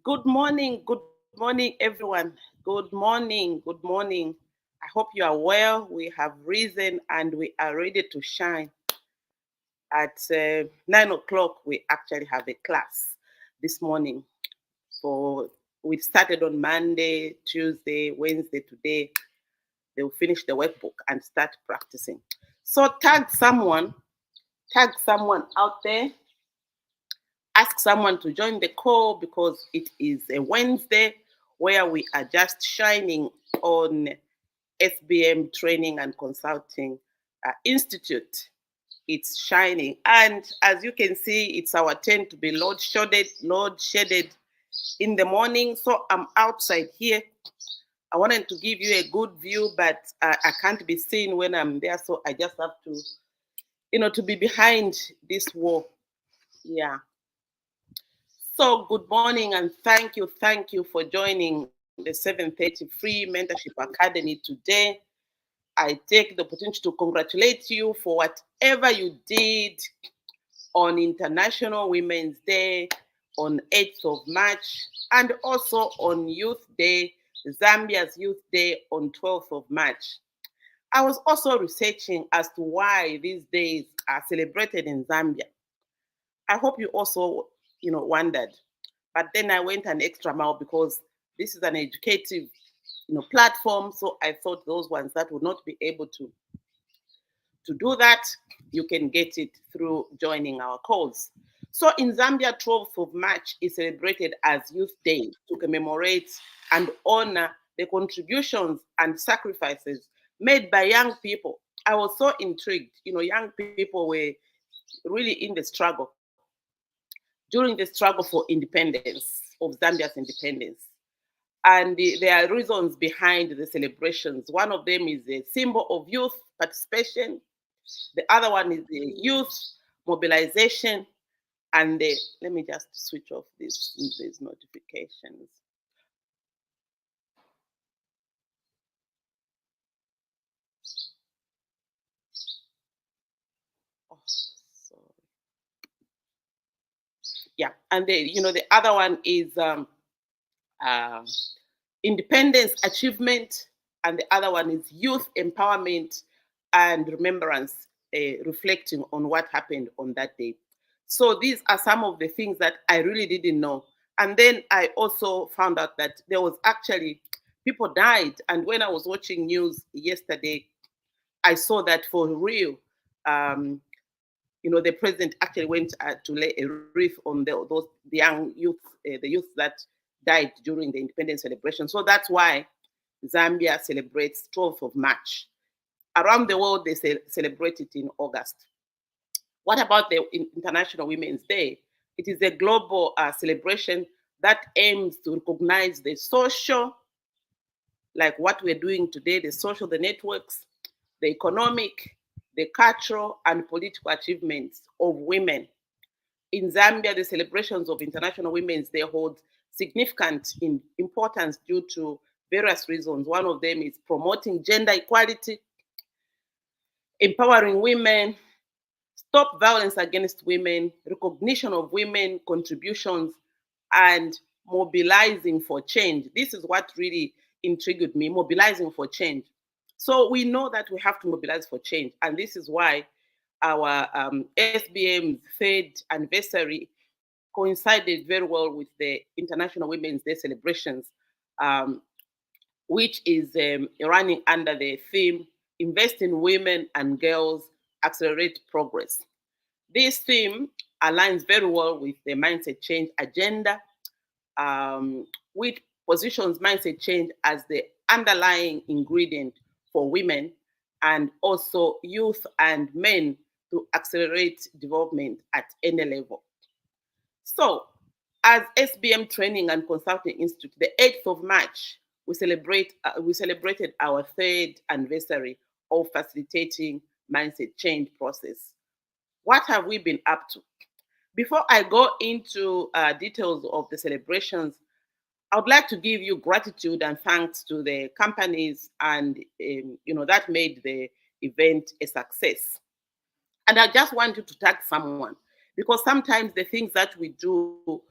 Good morning, everyone. Good morning, good morning. I hope you are well. We have risen and we are ready to shine. At 9 o'clock, we actually have a class this morning. For we started on Monday, Tuesday, Wednesday. Today, they'll finish the workbook and start practicing. So tag someone out there, ask someone to join the call because it is a Wednesday where we are just shining on SBM Training and Consulting Institute. It's shining. And as you can see, it's our turn to be load shedded in the morning. So I'm outside here. I wanted to give you a good view, but I can't be seen when I'm there. So I just have to be behind this wall. Yeah. So good morning and thank you for joining the 7:30 Free Mentorship Academy today. I take the opportunity to congratulate you for whatever you did on International Women's Day on 8th of March and also on Youth Day, Zambia's Youth Day on 12th of March. I was also researching as to why these days are celebrated in Zambia. I hope you also, wondered. But then I went an extra mile because this is an educative, platform. So I thought those ones that would not be able to do that, you can get it through joining our calls. So in Zambia, 12th of March is celebrated as Youth Day to commemorate and honor the contributions and sacrifices made by young people. I was so intrigued. Young people were really in the struggle during the struggle for independence, of Zambia's independence. And there are reasons behind the celebrations. One of them is a symbol of youth participation. The other one is the youth mobilization. And let me just switch off these notifications. Oh, sorry. Yeah, and the other one is independence achievement, and the other one is youth empowerment and remembrance, reflecting on what happened on that day. So these are some of the things that I really didn't know. And then I also found out that there was actually people died. And when I was watching news yesterday, I saw that for real. The president actually went to lay a wreath on the young youth, the youth that died during the independence celebration. So that's why Zambia celebrates 12th of March. Around the world, they celebrate it in August. What about the International Women's Day? It is a global celebration that aims to recognize the social, like what we're doing today, the social, the networks, the economic, the cultural, and political achievements of women. In Zambia, the celebrations of International Women's Day hold significant importance due to various reasons. One of them is promoting gender equality, empowering women, stop violence against women, recognition of women contributions, and mobilizing for change. This is what really intrigued me, mobilizing for change. So we know that we have to mobilize for change, and this is why our SBM's third anniversary coincided very well with the International Women's Day celebrations, which is running under the theme Invest in Women and Girls, Accelerate Progress. This theme aligns very well with the mindset change agenda, which positions mindset change as the underlying ingredient for women and also youth and men to accelerate development at any level. So, as SBM Training and Consulting Institute, the 8th of March, we celebrated our third anniversary of facilitating mindset change process. What have we been up to? Before I go into details of the celebrations, I would like to give you gratitude and thanks to the companies and that made the event a success. And I just want you to tag someone because sometimes the things that we do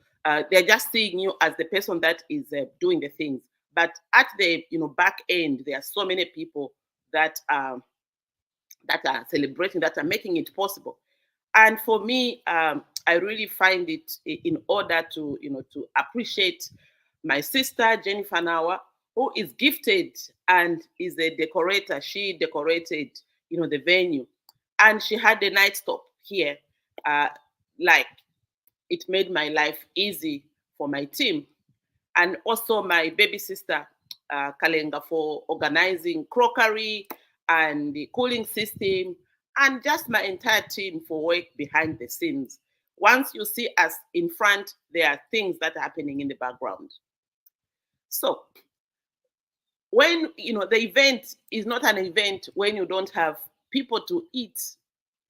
they're just seeing you as the person that is doing the things. But at the back end, there are so many people that are celebrating, that are making it possible. And for me, I really find it in order to to appreciate my sister Jennifer Nawa, who is gifted and is a decorator. She decorated the venue, and she had a night stop here. Like, it made my life easy for my team, and also my baby sister Kalenga, for organizing crockery and the cooling system, and just my entire team for work behind the scenes. Once you see us in front, there are things that are happening in the background. So when the event is not an event when you don't have people to eat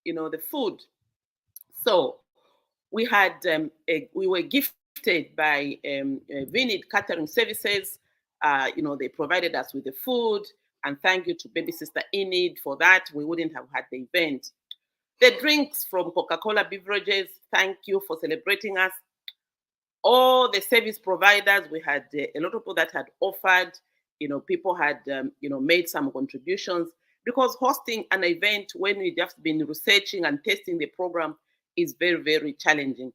the food. So we were gifted by Vinid Catering Services. They provided us with the food, and thank you to baby sister Enid for that. We wouldn't have had the event. The drinks from Coca-Cola Beverages, thank you for celebrating us. All the service providers, we had a lot of people that had offered. People had made some contributions, because hosting an event when we just been researching and testing the program is very, very challenging.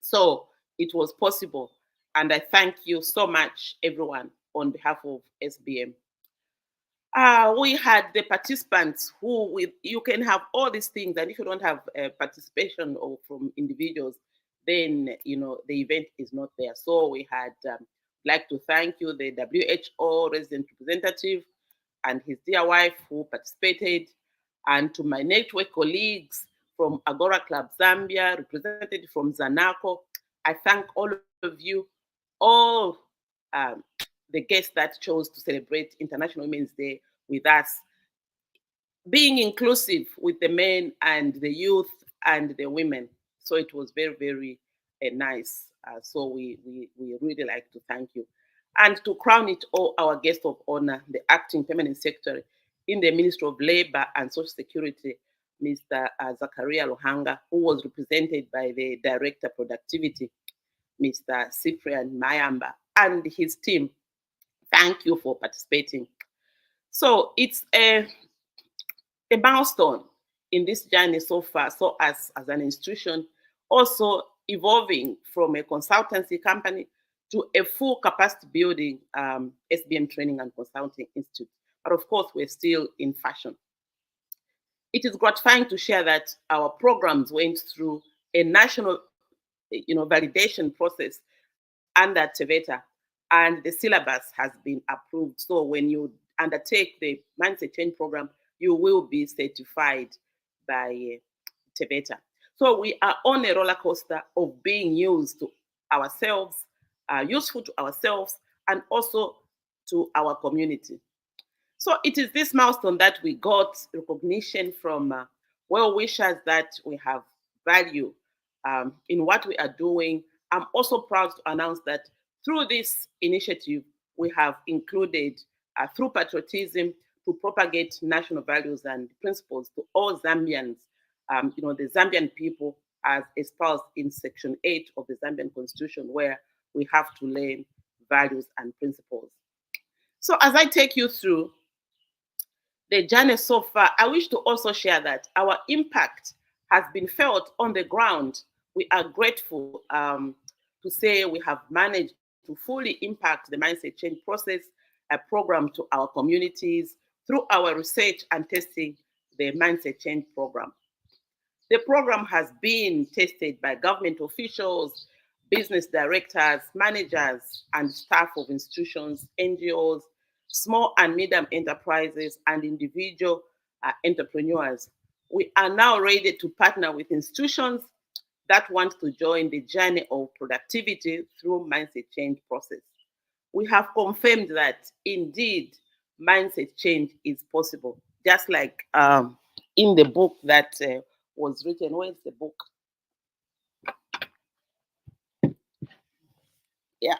So it was possible. And I thank you so much, everyone, on behalf of SBM. We had the participants who, you can have all these things, and if you don't have participation or from individuals, then the event is not there. So we had like to thank you, the WHO resident representative and his dear wife who participated, and to my network colleagues from Agora Club Zambia, represented from Zanaco. I thank all of you, all the guests that chose to celebrate International Women's Day with us, being inclusive with the men and the youth and the women. So it was very, very nice. So we really like to thank you. And to crown it all, our guest of honor, the acting permanent secretary in the Ministry of Labor and Social Security, Mr. Zakaria Lohanga, who was represented by the Director Productivity, Mr. Cyprian Mayamba, and his team. Thank you for participating. So it's a milestone in this journey so far. So as an institution, also evolving from a consultancy company to a full capacity building SBM Training and Consulting Institute. But of course, we're still in fashion. It is gratifying to share that our programs went through a national validation process under TVETA, and the syllabus has been approved. So when you undertake the Mindset Change program, you will be certified by TVETA. So we are on a roller coaster of being used to ourselves, useful to ourselves, and also to our community. So it is this milestone that we got recognition from well-wishers that we have value in what we are doing. I'm also proud to announce that through this initiative, we have included, through patriotism, to propagate national values and principles to all Zambians. The Zambian people, as espoused in Section 8 of the Zambian Constitution, where we have to learn values and principles. So as I take you through the journey so far, I wish to also share that our impact has been felt on the ground. We are grateful to say we have managed to fully impact the mindset change process, a program to our communities through our research and testing the mindset change program. The program has been tested by government officials, business directors, managers, and staff of institutions, NGOs, small and medium enterprises, and individual entrepreneurs. We are now ready to partner with institutions that want to join the journey of productivity through mindset change process. We have confirmed that indeed mindset change is possible, just like in the book that was written. Where's the book? Yeah,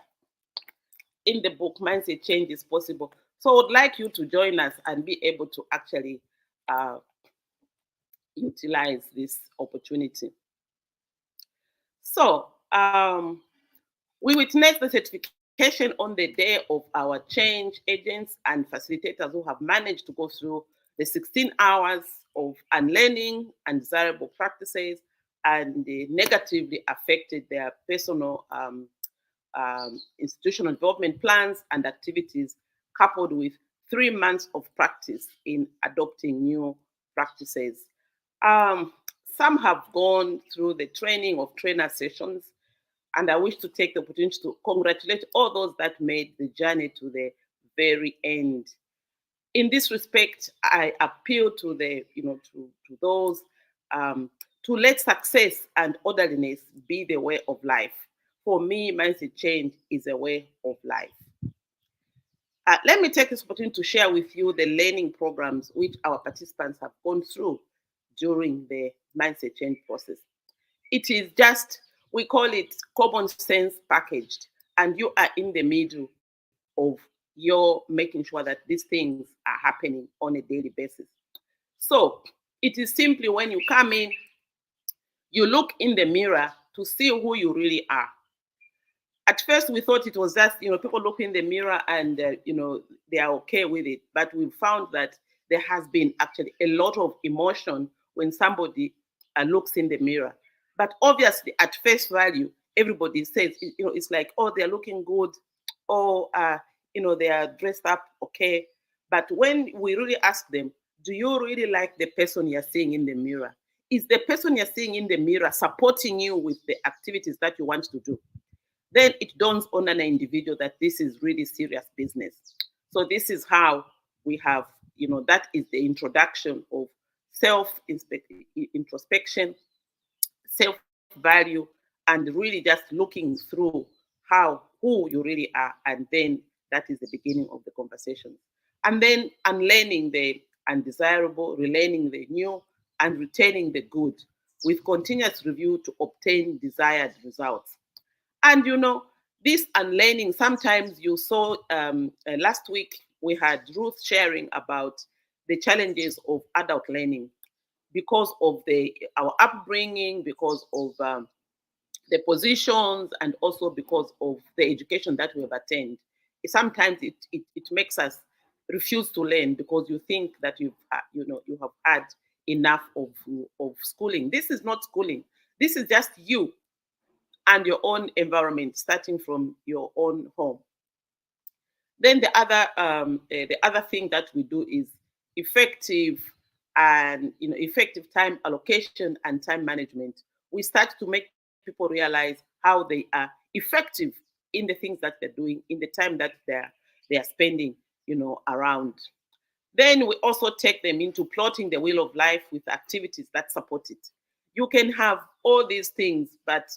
in the book, mindset change is possible. So I would like you to join us and be able to actually utilize this opportunity. So We witnessed the certification on the day of our change agents and facilitators who have managed to go through the 16 hours of unlearning undesirable practices and negatively affected their personal institutional development plans and activities, coupled with 3 months of practice in adopting new practices. Um, some have gone through the training of trainer sessions, and I wish to take the opportunity to congratulate all those that made the journey to the very end. In this respect, I appeal to to those to let success and orderliness be the way of life. For me, mindset change is a way of life. Let me take this opportunity to share with you the learning programs which our participants have gone through during the mindset change process. It is just, we call it common sense packaged, and you are in the middle of your making sure that these things are happening on a daily basis. So it is simply when you come in, you look in the mirror to see who you really are. At first, we thought it was just, people look in the mirror and, they are okay with it. But we found that there has been actually a lot of emotion when somebody looks in the mirror. But obviously, at face value, everybody says, it's like, oh, they're looking good. Oh, they are dressed up okay. But when we really ask them, do you really like the person you're seeing in the mirror? Is the person you're seeing in the mirror supporting you with the activities that you want to do? Then it dawns on an individual that this is really serious business. So this is how we have, that is the introduction of introspection, self value, and really just looking through who you really are, and then that is the beginning of the conversation. And then unlearning the undesirable, relearning the new, and retaining the good, with continuous review to obtain desired results. And this unlearning, sometimes you saw last week we had Ruth sharing about the challenges of adult learning because of our upbringing, because of the positions, and also because of the education that we have attained. Sometimes it makes us refuse to learn because you think that you have had enough of schooling. This is not schooling. This is just you and your own environment, starting from your own home. Then the other thing that we do is effective effective time allocation and time management. We start to make people realize how they are effective in the things that they're doing in the time that they are spending around. Then we also take them into plotting the wheel of life with activities that support it. You can have all these things, but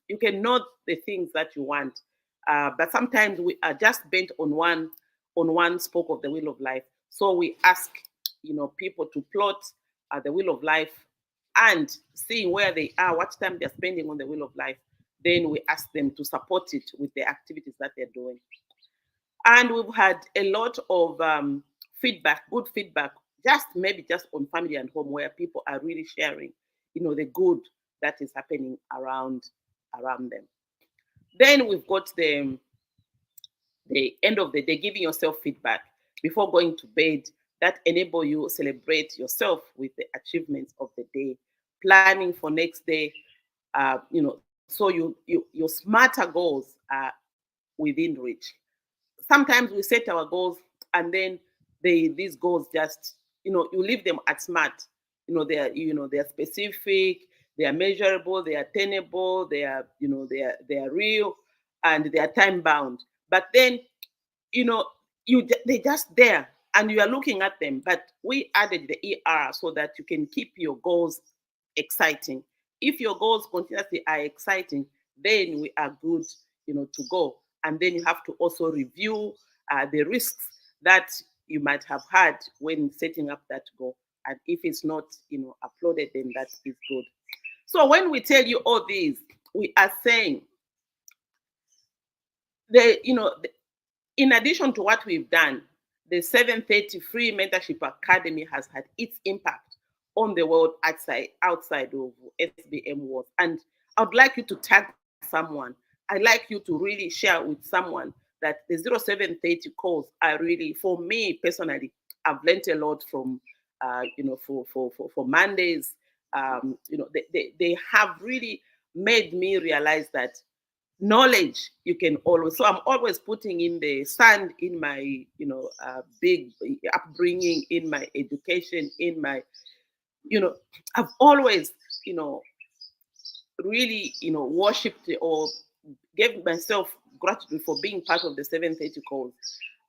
you can know the things that you want. But sometimes we are just bent on one spoke of the wheel of life. So we ask, people to plot the wheel of life and seeing where they are, what time they're spending on the wheel of life. Then we ask them to support it with the activities that they're doing. And we've had a lot of feedback, good feedback, just on family and home, where people are really sharing, the good that is happening around them. Then we've got the end of the day, giving yourself feedback before going to bed that enable you celebrate yourself with the achievements of the day, planning for next day. So your smarter goals are within reach. Sometimes we set our goals and then these goals just you leave them at smart. They are specific, they are measurable, they are attainable, they are real, and they are time bound. But then you know they're just there and you are looking at them, but we added the so that you can keep your goals exciting. If your goals continuously are exciting, then we are good to go. And then you have to also review the risks that you might have had when setting up that goal, and if it's not uploaded, then that is good. So when we tell you all these, we are saying in addition to what we've done, the 730 Free Mentorship Academy has had its impact on the world outside of SBM walls. And I would like you to tag someone I'd like you to really share with someone that the 0730 calls are really, for me personally, I've learned a lot from, for Mondays. They have really made me realize that knowledge you can always, so I'm always putting in the sand in my big upbringing, in my education, in my I've always really worshipped or gave myself gratitude for being part of the 730 calls.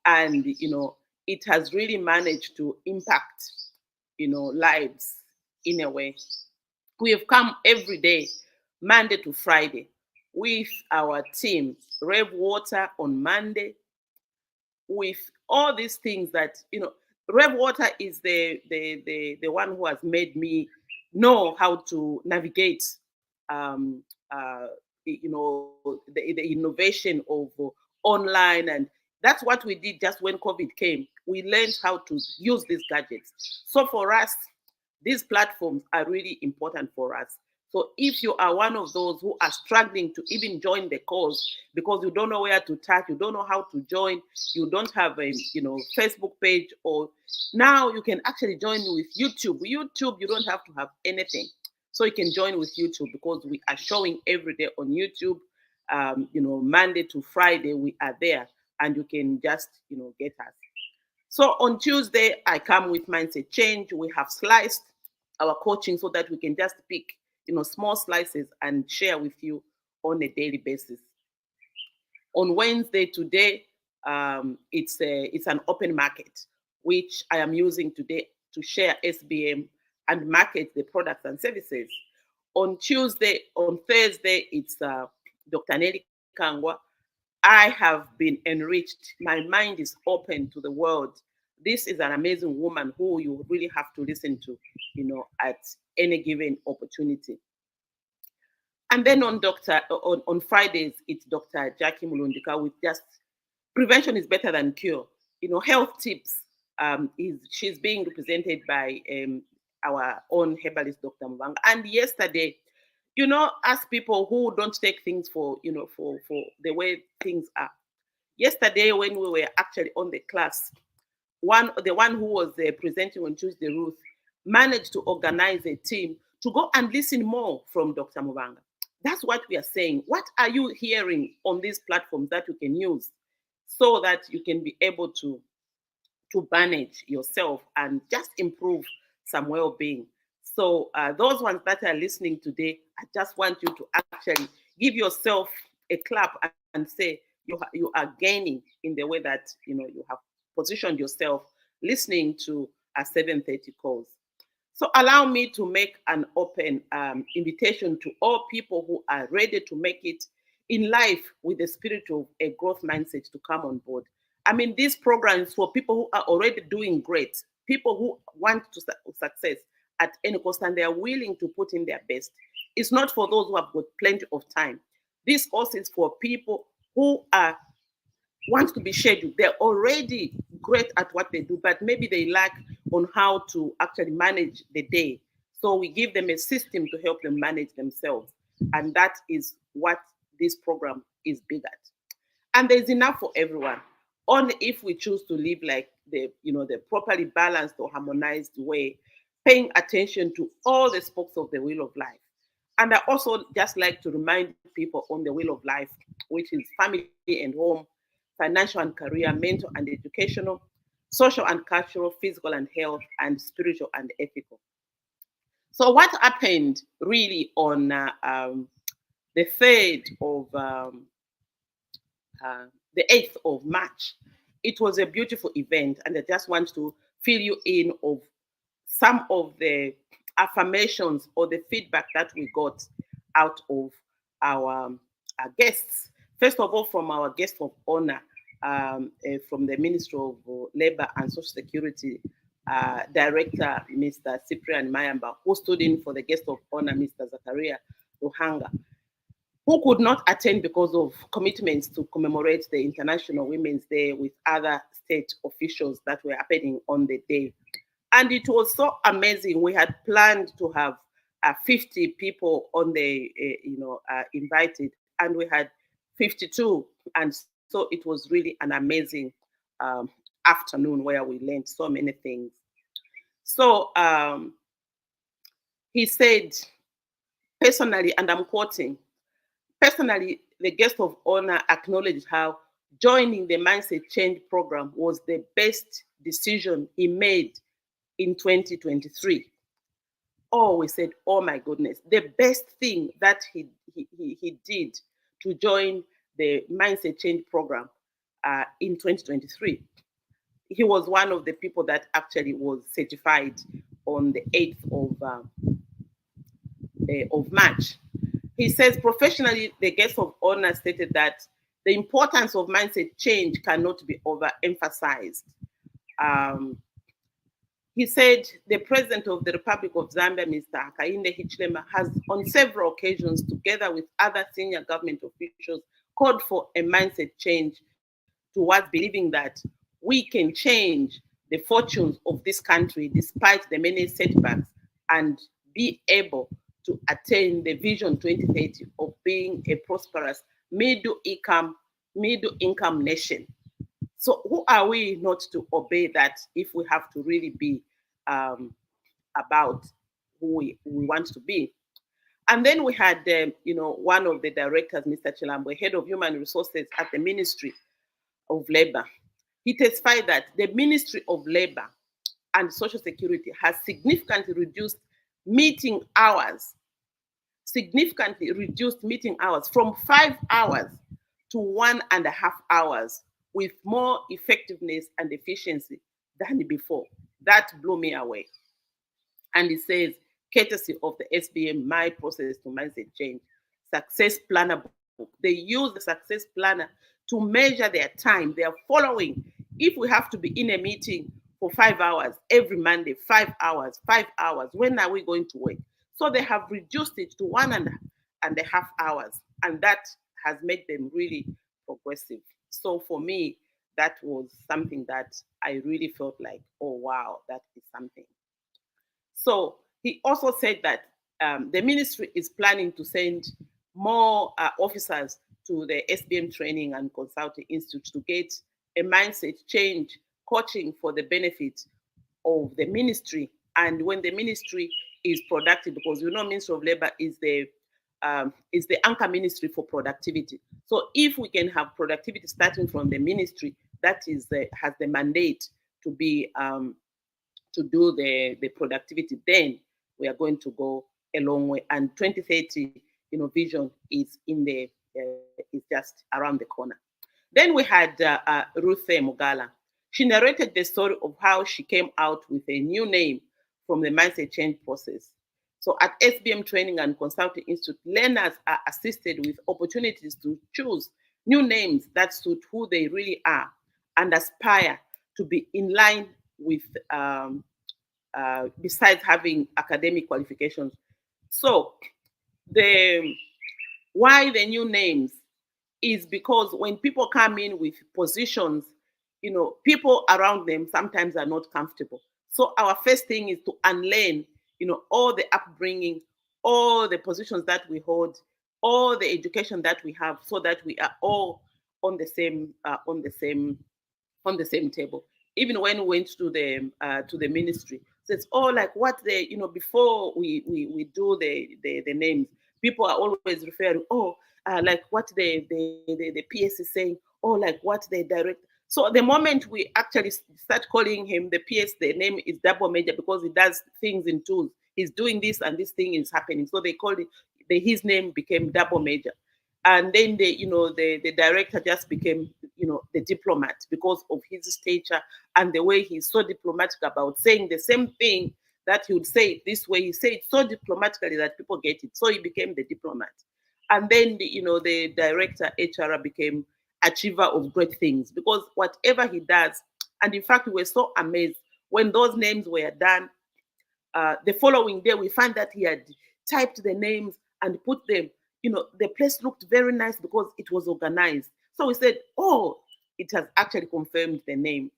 And it has really managed to impact lives in a way. We have come every day, Monday to Friday, with our team, Rev Water on Monday, with all these things that Rev Water is the one who has made me know how to navigate um, uh, the innovation of online, and that's what we did just when COVID came. We learned how to use these gadgets. So for us, these platforms are really important for us. So if you are one of those who are struggling to even join the cause because you don't know where to touch, you don't know how to join, you don't have a Facebook page, or now you can actually join with YouTube. YouTube, you don't have to have anything. So you can join with YouTube because we are showing every day on YouTube. Monday to Friday we are there, and you can just get us. So on Tuesday, I come with Mindset Change. We have sliced our coaching so that we can just pick, small slices and share with you on a daily basis. On Wednesday today, it's an open market, which I am using today to share SBM and market the products and services. On Thursday, it's Dr. Nelly Kangwa. I have been enriched. My mind is open to the world. This is an amazing woman who you really have to listen to, at any given opportunity. And then on Fridays, it's Dr. Jackie Mulundika with just prevention is better than cure. Health tips. She's being represented by our own herbalist, Dr. Mwansa. And yesterday, as people who don't take things for the way things are. Yesterday, when we were actually on the class, the one who was presenting on Tuesday, Ruth, managed to organize a team to go and listen more from Dr. Mwansa. That's what we are saying. What are you hearing on these platforms that you can use so that you can be able to manage yourself and just improve some well-being? So those ones that are listening today, I just want you to actually give yourself a clap and say you are gaining in the way that you have positioned yourself listening to a 730 calls. So allow me to make an open invitation to all people who are ready to make it in life with the spirit of a growth mindset to come on board. I mean, this program is for people who are already doing great, people who want to success at any cost, and they are willing to put in their best. It's not for those who have got plenty of time. This course is for people who want to be scheduled. They're already great at what they do, but maybe they lack on how to actually manage the day. So we give them a system to help them manage themselves. And that is what this program is big at. And there's enough for everyone. Only if we choose to live like the properly balanced or harmonized way, paying attention to all the spokes of the wheel of life. And I also just like to remind people on the wheel of life, which is family and home, financial and career, mental and educational, social and cultural, physical and health, and spiritual and ethical. So what happened really on the 3rd of the 8th of March? It was a beautiful event, and I just want to fill you in of some of the affirmations or the feedback that we got out of our guests. First of all, from our guest of honor, from the Ministry of Labor and Social Security Director, Mr. Cyprian Mayamba, who stood in for the guest of honor, Mr. Zakaria Ruhanga, who could not attend because of commitments to commemorate the International Women's Day with other state officials that were happening on the day. And it was so amazing. We had planned to have 50 people on the, invited, and we had 52. And so it was really an amazing afternoon where we learned so many things. So he said, personally, and I'm quoting, personally, the guest of honor acknowledged how joining the Mindset Change program was the best decision he made in 2023. Oh, we said, oh my goodness, the best thing that he did to join the Mindset Change program in 2023. He was one of the people that actually was certified on the 8th of March. He says, professionally, the guest of honor stated that the importance of mindset change cannot be overemphasized. He said the President of the Republic of Zambia, Mr. Hakainde Hichilema, has on several occasions, together with other senior government officials, called for a mindset change towards believing that we can change the fortunes of this country despite the many setbacks and be able to attain the Vision 2030 of being a prosperous middle-income nation. So who are we not to obey that if we have to really be about who we want to be? And then we had, one of the directors, Mr. Chilambo, head of human resources at the Ministry of Labor. He testified that the Ministry of Labor and Social Security has significantly reduced meeting hours from 5 hours to 1.5 hours with more effectiveness and efficiency than before. That blew me away. And he says, courtesy of the SBM, My Process to Mindset Change, Success Planner book. They use the Success Planner to measure their time. They are following. If we have to be in a meeting for 5 hours every Monday, 5 hours, 5 hours, when are we going to work? So they have reduced it to 1.5 hours, and that has made them really progressive. So for me, that was something that I really felt like, oh wow, that is something. So he also said that the ministry is planning to send more officers to the SBM Training and Consulting Institute to get a mindset change coaching for the benefit of the ministry. And when the ministry is productive, because Ministry of Labor is the anchor ministry for productivity. So if we can have productivity starting from the ministry, that is has the mandate to be to do the productivity, then we are going to go a long way. And 2030, vision is is just around the corner. Then we had Ruth Mugala. She narrated the story of how she came out with a new name from the mindset change process. So at SBM Training and Consulting Institute, learners are assisted with opportunities to choose new names that suit who they really are and aspire to be in line with, besides having academic qualifications. So why the new names is because when people come in with positions, people around them sometimes are not comfortable. So our first thing is to unlearn, all the upbringing, all the positions that we hold, all the education that we have, so that we are all on the same table. Even when we went to the ministry, so it's all like what they, before we do the names, people are always referring, like what the PS is saying, or like what they direct. So the moment we actually start calling him the PS, the name is double major because he does things in tools. He's doing this and this thing is happening. So they called it, his name became double major. And then the director just became, the diplomat because of his stature and the way he's so diplomatic about saying the same thing that he would say it this way. He said it so diplomatically that people get it. So he became the diplomat. And then the director HR became achiever of great things because whatever he does, and in fact we were so amazed when those names were done. The following day we found that he had typed the names and put them. The place looked very nice because it was organized. So we said, oh, it has actually confirmed the name.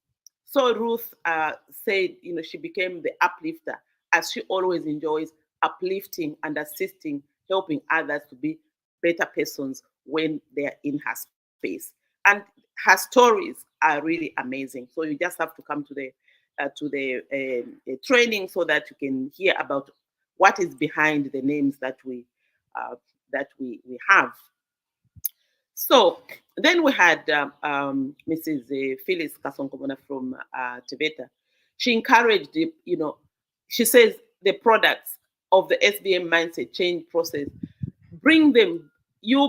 So Ruth said, she became the uplifter, as she always enjoys uplifting and assisting, helping others to be better persons when they're in her space. And her stories are really amazing. So you just have to come to the training so that you can hear about what is behind the names uh, that we have. So then we had Mrs. Phyllis Kasonkomona from Tibeta. She encouraged, she says the products of the SBM mindset change process, bring them,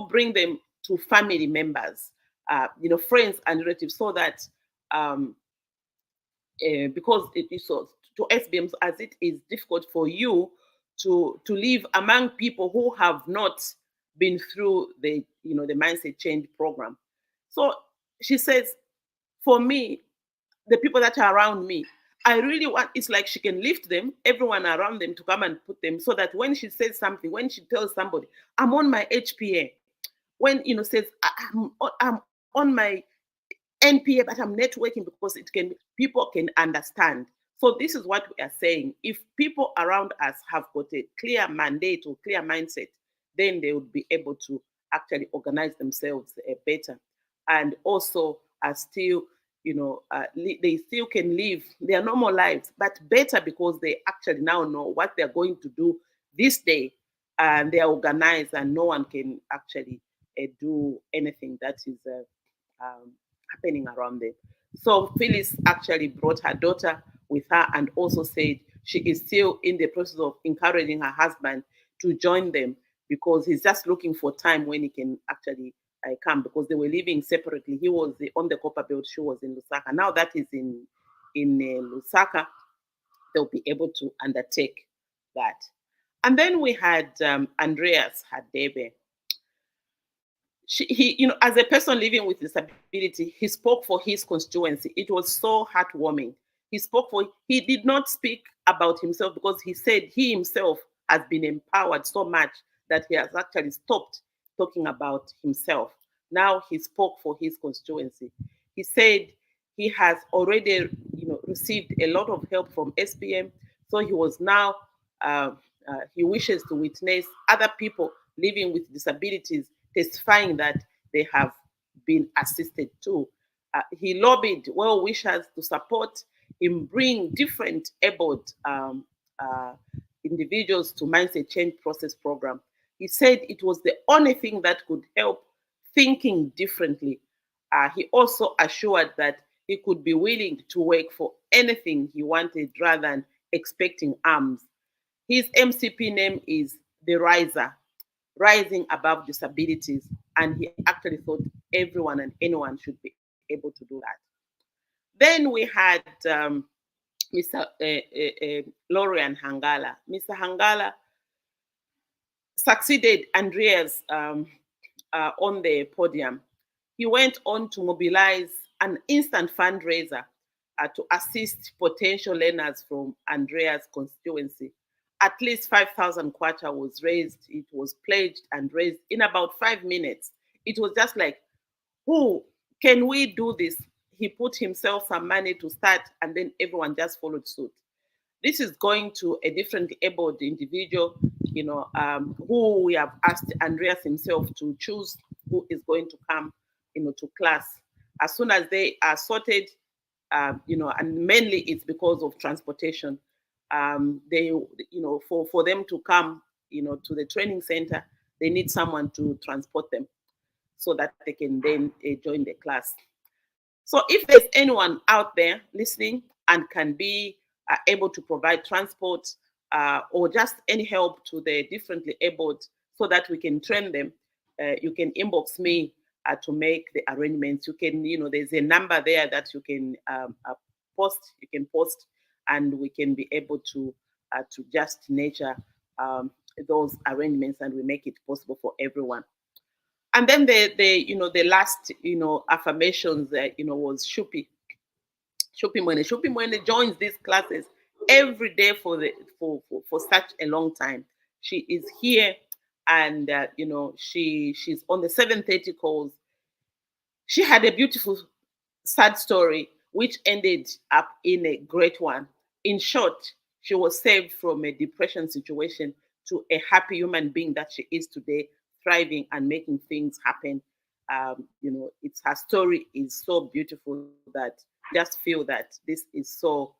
bring them to family members, friends and relatives, so that because it is so to SBMs, as it is difficult for you to live among people who have not been through the mindset change program. So she says, for me, the people that are around me, I really want, it's like she can lift them, everyone around them, to come and put them, so that when she says something, when she tells somebody, I'm on my HPA, when says I'm on my NPA, but I'm networking, because people can understand. So this is what we are saying. If people around us have got a clear mandate or clear mindset, then they would be able to actually organize themselves better, and also are still, they still can live their normal lives, but better, because they actually now know what they're going to do this day, and they are organized, and no one can actually do anything that is um, happening around them. So Phyllis actually brought her daughter with her, and also said she is still in the process of encouraging her husband to join them, because he's just looking for time when he can actually come, because they were living separately. He was on the Copper Belt, she was in Lusaka. Now that is in Lusaka, they'll be able to undertake that. And then we had Andreas Hadebe. As a person living with disability, he spoke for his constituency. It was so heartwarming. He did not speak about himself, because he said he himself has been empowered so much that he has actually stopped talking about himself. Now he spoke for his constituency. He said he has already, received a lot of help from SPM. So he was now, he wishes to witness other people living with disabilities testifying that they have been assisted too. He lobbied well wishers to support him bring different abled uh, individuals to mindset change process program. He said it was the only thing that could help thinking differently. He also assured that he could be willing to work for anything he wanted rather than expecting arms. His MCP name is the Riser, rising above disabilities, and he actually thought everyone and anyone should be able to do that. Then we had Mr. Lorian Hangala. Mr. Hangala succeeded Andreas on the podium. He went on to mobilize an instant fundraiser to assist potential learners from Andreas' constituency. At least 5,000 kwacha was raised. It was pledged and raised in about 5 minutes. It was just like, who can we do this? He put himself some money to start, and then everyone just followed suit. This is going to a differently abled individual, who we have asked Andreas himself to choose who is going to come, to class. As soon as they are sorted, and mainly it's because of transportation. They, for them to come, to the training center, they need someone to transport them so that they can then join the class. So if there's anyone out there listening and can be able to provide transport or just any help to the differently abled so that we can train them, you can inbox me to make the arrangements. You can, there's a number there that you can post. You can post, and we can be able to just nurture those arrangements, and we make it possible for everyone. And then the last affirmations was Shupi Mwene. Shupi Mwene joins these classes every day for such a long time. She is here, and she's on the 7:30 calls. She had a beautiful sad story which ended up in a great one. In short, she was saved from a depression situation to a happy human being that she is today, thriving and making things happen. It's her story is so beautiful that just feel that this is so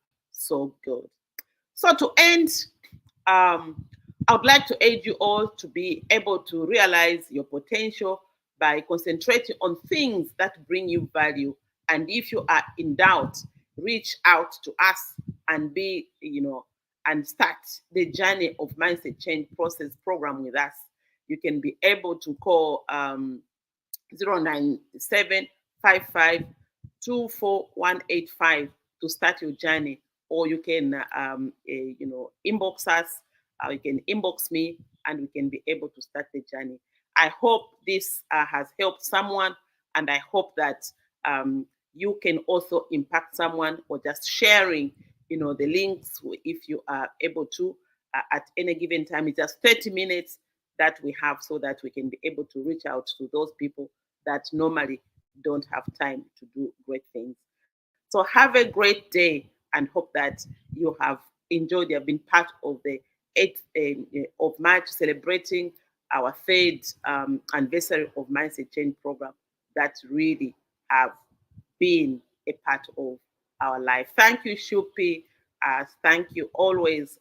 good. So to end, I would like to aid you all to be able to realize your potential by concentrating on things that bring you value. And if you are in doubt, reach out to us and and start the journey of mindset change process program with us. You can be able to call 09755241185 to start your journey, or you can inbox us. You can inbox me, and we can be able to start the journey. I hope this has helped someone, and I hope that you can also impact someone, or just sharing the links if you are able to at any given time. It's just 30 minutes that we have, so that we can be able to reach out to those people that normally don't have time to do great things. So have a great day, and hope that you have enjoyed, you have been part of the 8th of March, celebrating our third anniversary of Mindset Change program that really have been a part of our life. Thank you, Shupi. Thank you. Always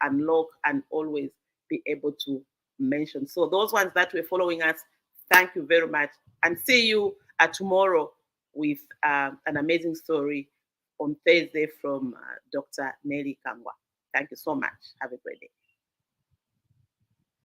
unlock and always be able to mention. So those ones that were following us, thank you very much. And see you tomorrow with an amazing story on Thursday from Dr. Nelly Kangwa. Thank you so much. Have a great day.